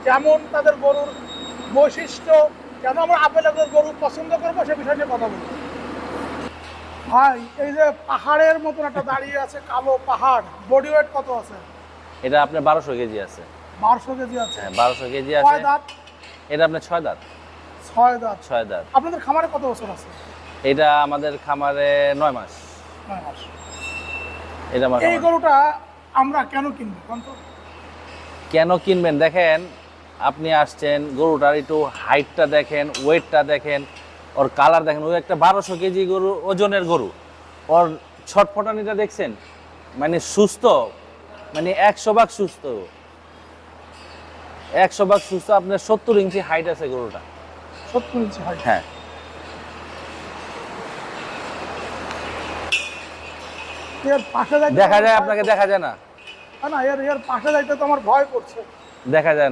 কেমন তাদের গরুর বৈশিষ্ট্য, কেন আমরা আপেলের গরু পছন্দ করবো সে বিষয় নিয়ে কথা বলবো। ভাই এই যে পাহাড়ের মতন একটা দাঁড়িয়ে আছে, কালো পাহাড়, বডি ওয়েট কত আছে? এটা আপনার 1200 কেজি আছে। 1200 কেজি আছে। হ্যাঁ 1200 কেজি আছে। কয় দাঁত? এটা আপনার 6 দাঁত। 6 দাঁত। 6 দাঁত। আপনাদের খামারে কত বছর আছে? এটা আমাদের খামারে 9 মাস। 9 মাস। এটা আমার এই গরুটা আমরা কেন কিনবো কোন? কেন কিনবেন দেখেন, আপনি আসছেন গরুটার একটু হাইটটা দেখেন, ওয়েটটা দেখেন, ওর কালার দেখেন। ওই একটা 1200 কেজি গরু, ওজনের গরু, ওর ছটফটানিটা দেখছেন, মানে সুস্থ, মানে 100 ভাগ সুস্থ, 100 ভাগ সুস্থ। আপনার 70 ইঞ্চি হাইট আছে গরুটা। 70 ইঞ্চি হাইট। হ্যাঁ এর পাশে যাইতে দেখা যায়, আপনাকে দেখা যায় না? না, এর পাশে যাইতে তো আমার ভয় করছে। দেখা যায় না।